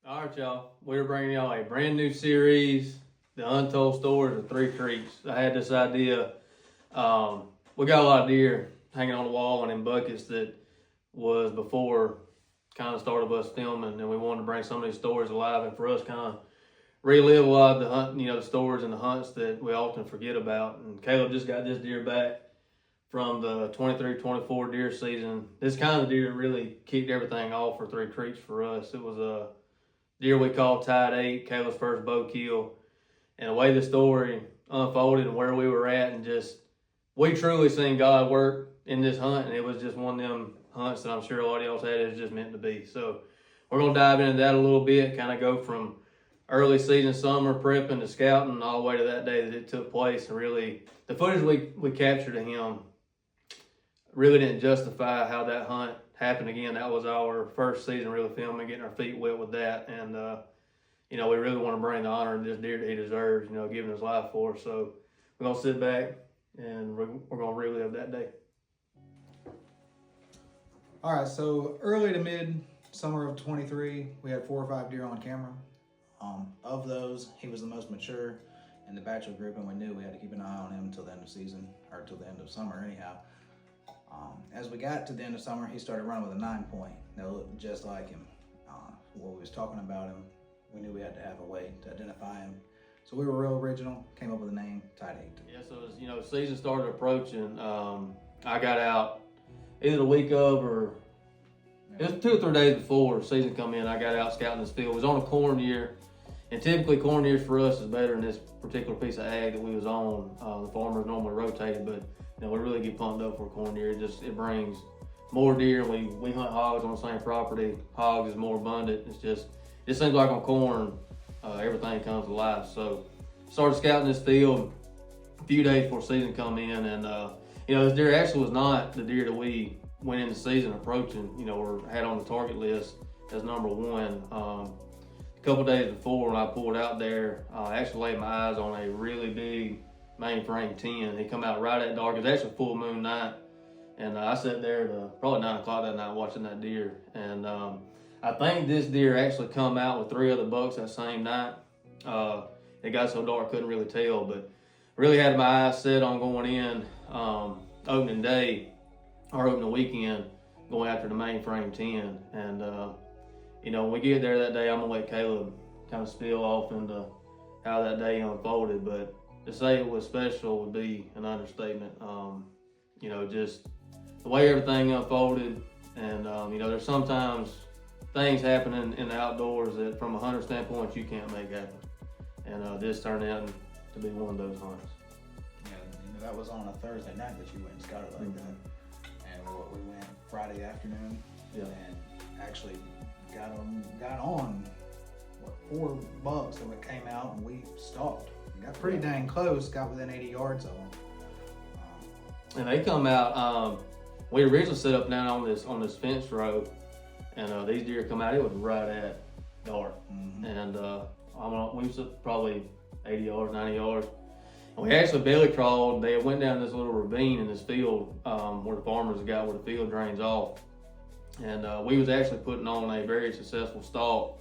All right, y'all. We're bringing y'all a brand new series, The Untold Stories of Three Creeks. I had this idea. We got a lot of deer hanging on the wall and in buckets that was before kind of started us filming, and we wanted to bring some of these stories alive and for us kind of relive a lot of the hunt, the stories and the hunts that we often forget about. And Caleb just got this deer back from the 23-24 deer season. This kind of deer really kicked everything off for Three Creeks for us. It was a deer we called Tide 8, Caleb's first bow kill. And the way the story unfolded and where we were at, and just, we truly seen God work in this hunt, and it was just one of them hunts that I'm sure a lot of y'all said it's just meant to be. So we're going to dive into that a little bit, kind of go from early season, summer, prepping to scouting, all the way to that day that it took place. And really, the footage we captured of him really didn't justify how that hunt happened again. That was our first season really filming, getting our feet wet with that. And, we really want to bring the honor of this deer that he deserves, giving his life for us. So we're going to sit back and we're going to relive that day. All right, so early to mid summer of 23, we had 4 or 5 deer on camera. Of those, he was the most mature in the bachelor group, and we knew we had to keep an eye on him until the end of season, or till the end of summer anyhow. As we got to the end of summer, he started running with a 9-point that looked just like him. When we was talking about him, we knew we had to have a way to identify him. So we were real original, came up with the name Tide 8. Yeah, so as, season started approaching, I got out either the week of or it was 2 or 3 days before season come in. I got out scouting this field. It was on a corn year, and typically corn years for us is better than this particular piece of ag that we was on. The farmers normally rotated, but we really get pumped up for a corn year. It brings more deer. We hunt hogs on the same property. Hogs is more abundant. It seems like on corn, everything comes to life. So started scouting this field a few days before season come in, and this deer actually was not the deer that we went into season approaching, or had on the target list as number 1. A couple days before, when I pulled out there, I actually laid my eyes on a really big mainframe 10. He come out right at dark. It was actually a full moon night, and I sat there to probably 9 o'clock that night watching that deer. And I think this deer actually come out with 3 other bucks that same night. It got so dark couldn't really tell, but really had my eyes set on going in opening day or opening weekend, going after the mainframe 10. And when we get there that day, I'm gonna let Caleb kind of spill off into how that day unfolded. But to say it was special would be an understatement. Just the way everything unfolded, and there's sometimes things happening in the outdoors that, from a hunter standpoint, you can't make happen. And this turned out to be one of those hunts. Yeah, that was on a Thursday night that you went and scouted like that. And we went Friday afternoon, and actually got on 4 bucks that came out, and we stalked. Got pretty dang close, got within 80 yards of them. And they come out, we originally set up down on this fence row, and these deer come out, it was right at dark. And we was probably 80 yards, 90 yards. And we actually belly crawled. They went down this little ravine in this field where the farmers got where the field drains off. And we was actually putting on a very successful stalk,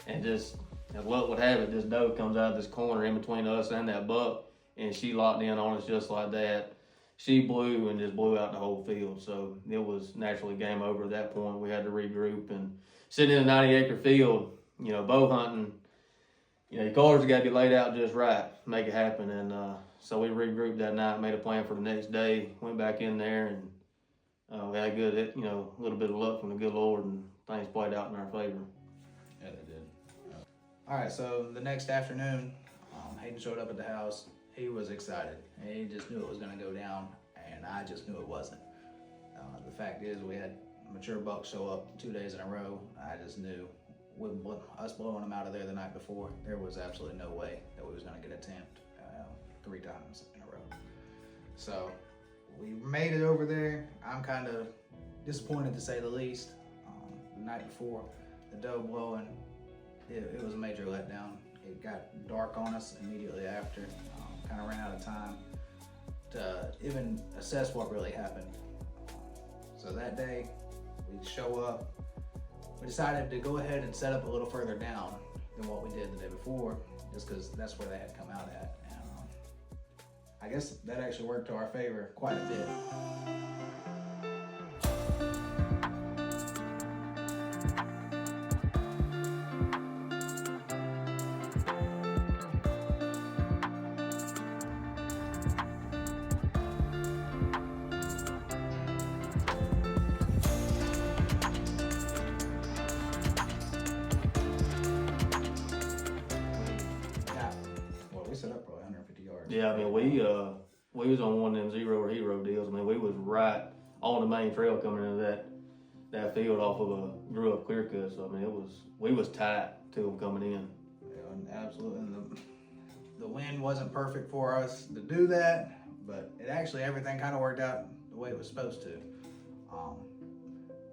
and just, as luck would have it, this doe comes out of this corner in between us and that buck, and she locked in on us just like that. She blew and just blew out the whole field. So it was naturally game over at that point. We had to regroup, and sitting in a 90-acre field, bow hunting, your cards got to be laid out just right, make it happen. And so we regrouped that night, made a plan for the next day, went back in there, and we had a little bit of luck from the good Lord, and things played out in our favor. Yeah, they did. All right, so the next afternoon, Hayden showed up at the house. He was excited. He just knew it was going to go down, and I just knew it wasn't. The fact is, we had mature bucks show up 2 days in a row. I just knew, with us blowing them out of there the night before, there was absolutely no way that we was going to get a tempt 3 times in a row. So we made it over there. I'm kind of disappointed, to say the least. The night before, the doe blowing, it was a major letdown. It got dark on us immediately after. Kind of ran out of time to even assess what really happened. So that day, we show up. we decided to go ahead and set up a little further down than what we did the day before, just because that's where they had come out at. And I guess that actually worked to our favor quite a bit. We set up probably 150 yards. Yeah, I mean, we was on one of them zero or hero deals. I mean, we was right on the main trail coming into that field off of a grew up clear cut. So I mean, we was tight to them coming in. Yeah, and absolutely. And the wind wasn't perfect for us to do that, but it actually everything kind of worked out the way it was supposed to.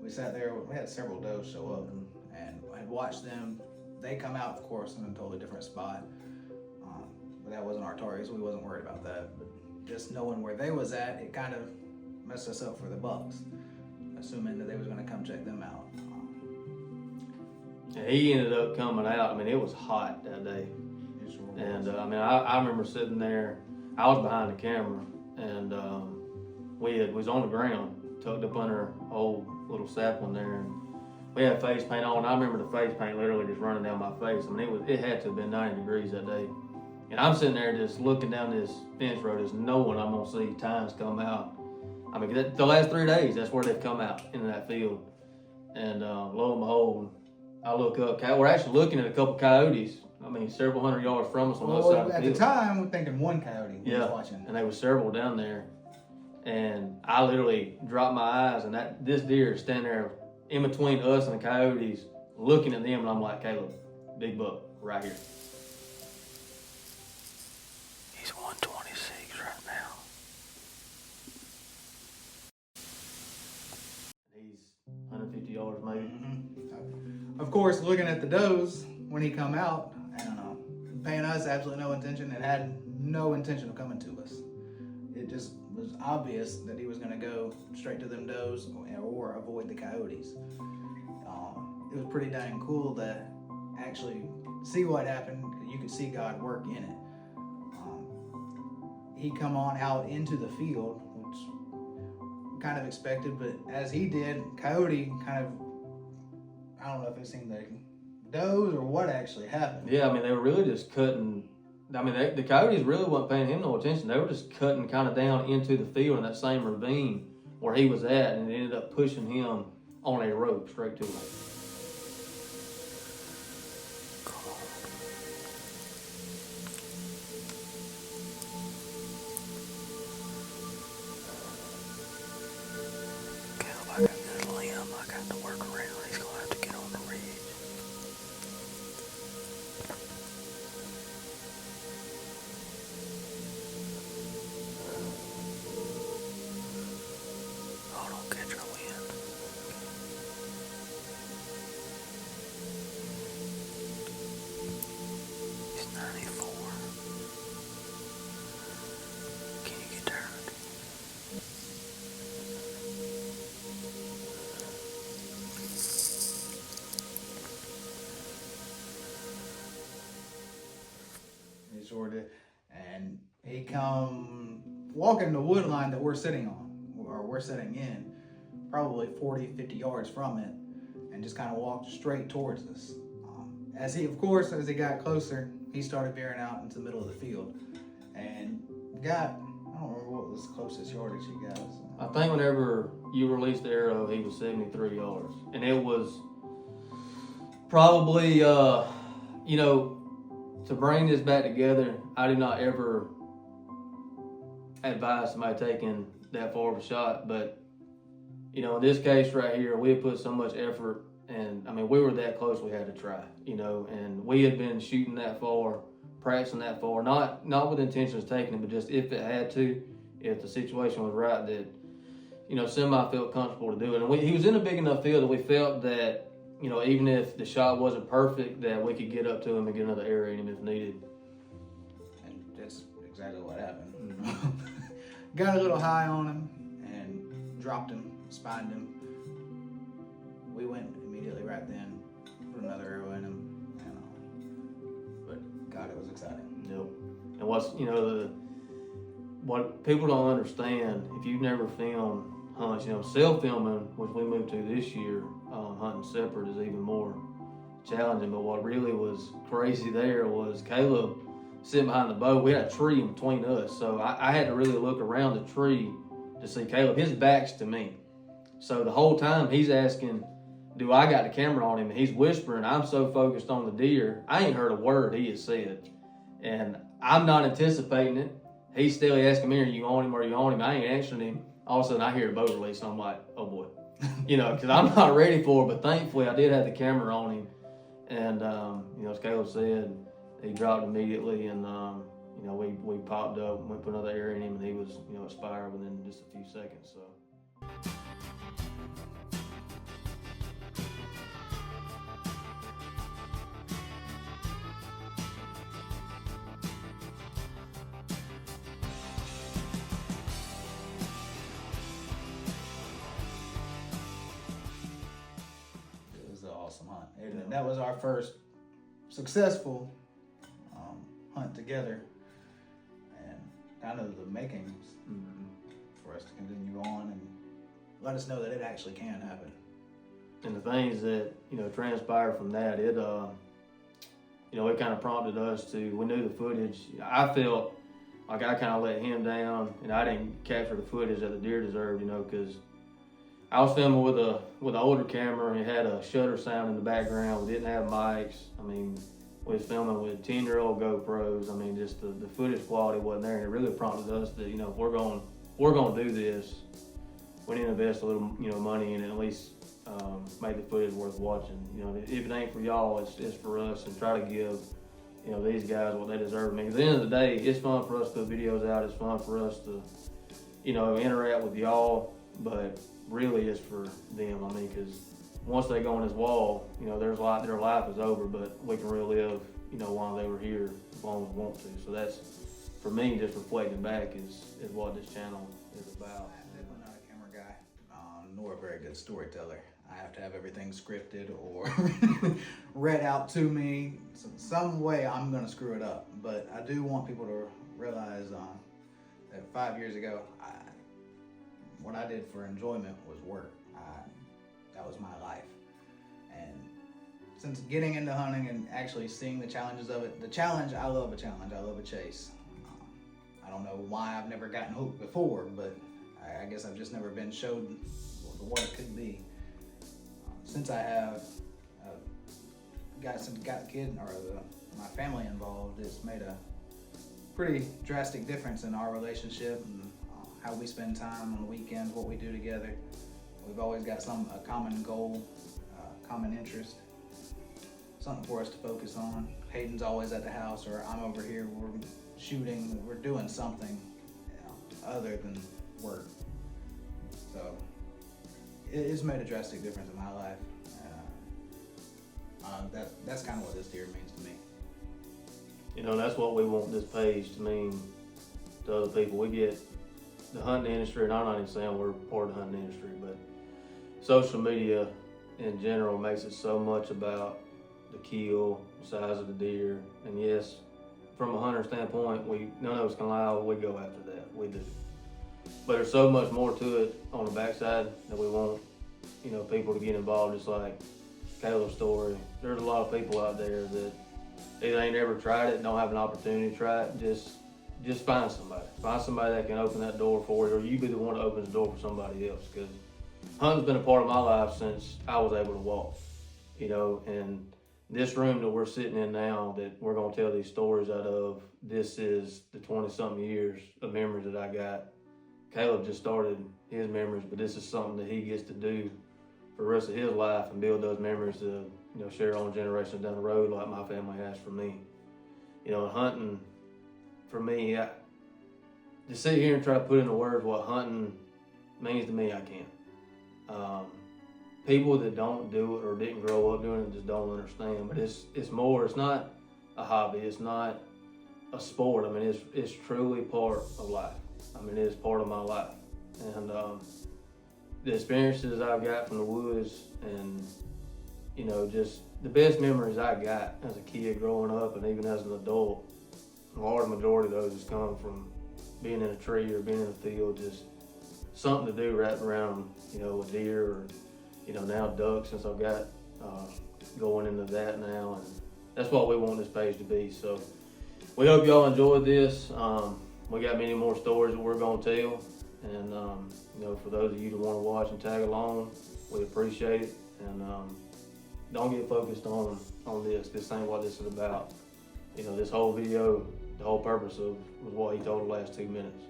We sat there. We had several does show up, and I watched them. They come out, of course, in a totally different spot. But that wasn't our target, so we wasn't worried about that. But just knowing where they was at, it kind of messed us up for the bucks, assuming that they was going to come check them out. And he ended up coming out. I mean, it was hot that day. And I mean, I remember sitting there. I was behind the camera, and we was on the ground, tucked up under an old little sapling there, and we had face paint on. I remember the face paint literally just running down my face. I mean, it had to have been 90 degrees that day. And I'm sitting there just looking down this fence road, just knowing I'm gonna see times come out. I mean, the last 3 days, that's where they've come out into that field. And lo and behold, I look up. We're actually looking at a couple coyotes. I mean, several hundred yards from us on the other side of the field. At the time, we're thinking one coyote was watching. And there was several down there. And I literally dropped my eyes, and this deer is standing there in between us and the coyotes, looking at them, and I'm like, Caleb, big buck right here. He's 126 right now. He's 150 yards maybe. Mm-hmm. Of course, looking at the does when he come out, I don't know, paying us absolutely no attention and had no intention of coming to us. It just was obvious that he was going to go straight to them does or avoid the coyotes. It was pretty dang cool to actually see what happened. You could see God work in it. He come on out into the field, which kind of expected, but as he did, coyote kind of, I don't know if it seemed like does or what actually happened. Yeah, I mean, they were really just cutting. I mean, the coyotes really wasn't paying him no attention. They were just cutting kind of down into the field in that same ravine where he was at, and it ended up pushing him on a rope straight to him. Caleb, I got this limb I got to work around. He's going to have to get on the ridge. Hold on, catch your wind. He's 94. Can you get turned? He sure did. And he come walking the wood line that we're sitting on, or we're sitting in, probably 40, 50 yards from it, and just kind of walked straight towards us. As he got closer, he started veering out into the middle of the field, and got, I don't remember what was the closest yardage he got. I think whenever you released the arrow, he was 73 yards. And it was probably, to bring this back together, I did not ever advise somebody taking that far of a shot. But, in this case right here, we had put so much effort. And, I mean, we were that close, we had to try, and we had been shooting that far, practicing that far, not with intentions of taking it, but just if it had to, if the situation was right, that, semi felt comfortable to do it. And he was in a big enough field that we felt that, even if the shot wasn't perfect, that we could get up to him and get another arrow in him if needed. And that's exactly what happened. Got a little high on him and dropped him, spined him. We went immediately immediately right then, put another arrow in him, and but God, it was exciting. Yep. And what's, what people don't understand, if you've never filmed hunts, self-filming, which we moved to this year, hunting separate is even more challenging. But what really was crazy there was Caleb sitting behind the bow. We had a tree in between us, so I had to really look around the tree to see Caleb. His back's to me, so the whole time he's asking, do I got the camera on him? And he's whispering. I'm so focused on the deer, I ain't heard a word he has said, and I'm not anticipating it. He's still asking me, are you on him? Are you on him? I ain't answering him. All of a sudden I hear a bow release, and I'm like, oh boy. Because I'm not ready for it, but thankfully I did have the camera on him. And, as Caleb said, he dropped immediately, and, we popped up, went put another arrow in him, and he was, expired within just a few seconds, so. It was an awesome hunt. And that was our first successful hunt together, and kind of the makings for us to continue on and let us know that it actually can happen. And the things that, transpired from that, it kind of prompted us to, we knew the footage. I felt like I kind of let him down, and I didn't capture the footage that the deer deserved, because I was filming with an older camera, and it had a shutter sound in the background. We didn't have mics. We was filming with 10-year-old GoPros. Just the footage quality wasn't there, and it really prompted us that, if we're going to do this, we need to invest a little, money in it, at least make the footage worth watching. If it ain't for y'all, it's for us, and try to give, these guys what they deserve. Because at the end of the day, it's fun for us to put videos out. It's fun for us to, interact with y'all, but really it's for them. Because once they go on this wall, their life is over, but we can relive, while they were here as long as we want to. So that's, for me, just reflecting back is what this channel is about. I'm definitely not a camera guy, nor a very good storyteller. I have to have everything scripted or read out to me. Some way I'm gonna screw it up, but I do want people to realize that 5 years ago, what I did for enjoyment was work. That was my life. And since getting into hunting and actually seeing the challenges of it, I love a challenge, I love a chase. I don't know why I've never gotten hooked before, but I guess I've just never been showed what it could be. Since I have got the kid or my family involved, it's made a pretty drastic difference in our relationship and how we spend time on the weekends, what we do together. We've always got a common goal, common interest, something for us to focus on. Hayden's always at the house, or I'm over here, we're shooting, we're doing something other than work. So it's made a drastic difference in my life. That's kind of what this deer means to me. That's what we want this page to mean to other people. We get the hunting industry, and I'm not even saying we're part of the hunting industry, but social media in general makes it so much about the kill, the size of the deer, and yes, from a hunter standpoint, none of us can lie, we go after that, we do. But there's so much more to it on the backside that we want, people to get involved, just like Caleb's story. There's a lot of people out there that either ain't ever tried it, don't have an opportunity to try it. Just find somebody. Find somebody that can open that door for you, or you be the one that opens the door for somebody else. Because hunting's been a part of my life since I was able to walk. And this room that we're sitting in now, that we're gonna tell these stories out of, this is the 20-something years of memories that I got. Caleb just started his memories, but this is something that he gets to do for the rest of his life and build those memories to, share on generations down the road like my family has for me. Hunting, for me, to sit here and try to put into words what hunting means to me, I can't. People that don't do it or didn't grow up doing it just don't understand, but it's not a hobby, it's not a sport. It's truly part of life. It is part of my life. And the experiences I've got from the woods and you know, just the best memories I got as a kid growing up and even as an adult, a large majority of those has come from being in a tree or being in a field, just something to do right around, you know, a deer or, you know, now ducks, since I've got going into that now, and that's what we want this page to be. So we hope y'all enjoyed this. We got many more stories that we're gonna tell, and you know, for those of you that want to watch and tag along, we appreciate it. And don't get focused on this. This ain't what this is about. You know, this whole video, the whole purpose of was what he told the last 2 minutes,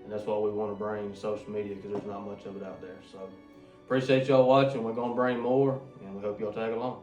and that's what we want to bring to social media, because there's not much of it out there. So appreciate y'all watching. We're gonna bring more, and we hope y'all tag along.